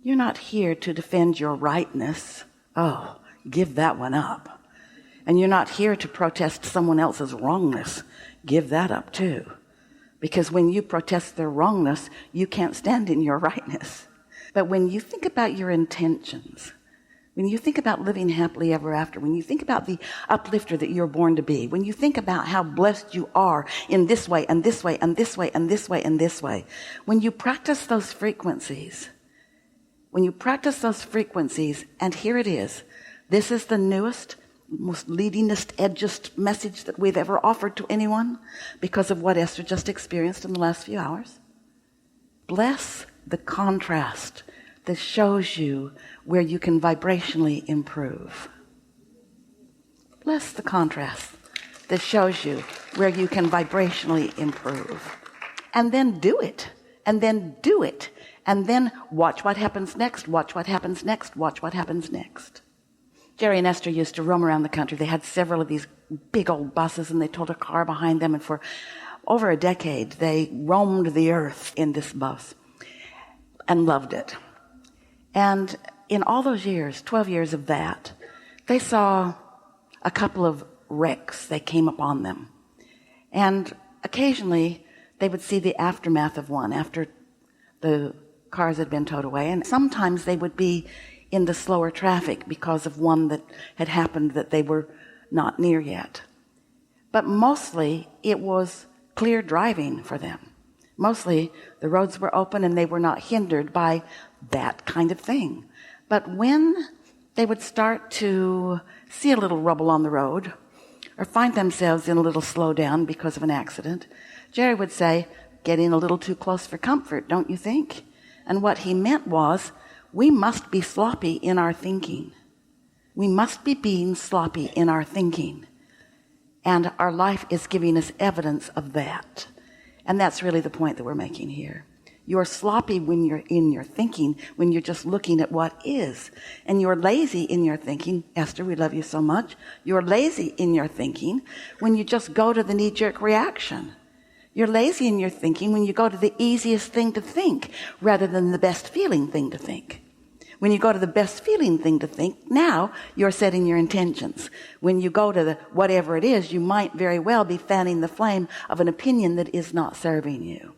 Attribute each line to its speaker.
Speaker 1: You're not here to defend your rightness. Oh, give that one up. And you're not here to protest someone else's wrongness. Give that up too. Because when you protest their wrongness, you can't stand in your rightness. But when you think about your intentions, when you think about living happily ever after, when you think about the uplifter that you're born to be, when you think about how blessed you are in this way and this way and this way and this way and this way, when you practice those frequencies, and here it is, this is the newest, most leadingest, edgiest message that we've ever offered to anyone because of what Esther just experienced in the last few hours. Bless the contrast that shows you where you can vibrationally improve. Bless the contrast that shows you where you can vibrationally improve. And then do it. And then do it. And then watch what happens next. Watch what happens next. Watch what happens next. Jerry and Esther used to roam around the country. They had several of these big old buses, and they towed a car behind them. And for over a decade, they roamed the earth in this bus and loved it. And in all those years, 12 years of that, they saw a couple of wrecks. They came upon them. And occasionally, they would see the aftermath of one after the cars had been towed away. And sometimes they would be in the slower traffic because of one that had happened that they were not near yet. But mostly it was clear driving for them. Mostly the roads were open and they were not hindered by that kind of thing. But when they would start to see a little rubble on the road or find themselves in a little slowdown because of an accident, Jerry would say, getting a little too close for comfort, don't you think? And what he meant was, we must be sloppy in our thinking. We must be being sloppy in our thinking. And our life is giving us evidence of that. And that's really the point that we're making here. You're sloppy when you're in your thinking, when you're just looking at what is. And you're lazy in your thinking. Esther, we love you so much. You're lazy in your thinking when you just go to the knee-jerk reaction. You're lazy in your thinking when you go to the easiest thing to think rather than the best feeling thing to think. When you go to the best feeling thing to think, now you're setting your intentions. When you go to the whatever it is, you might very well be fanning the flame of an opinion that is not serving you.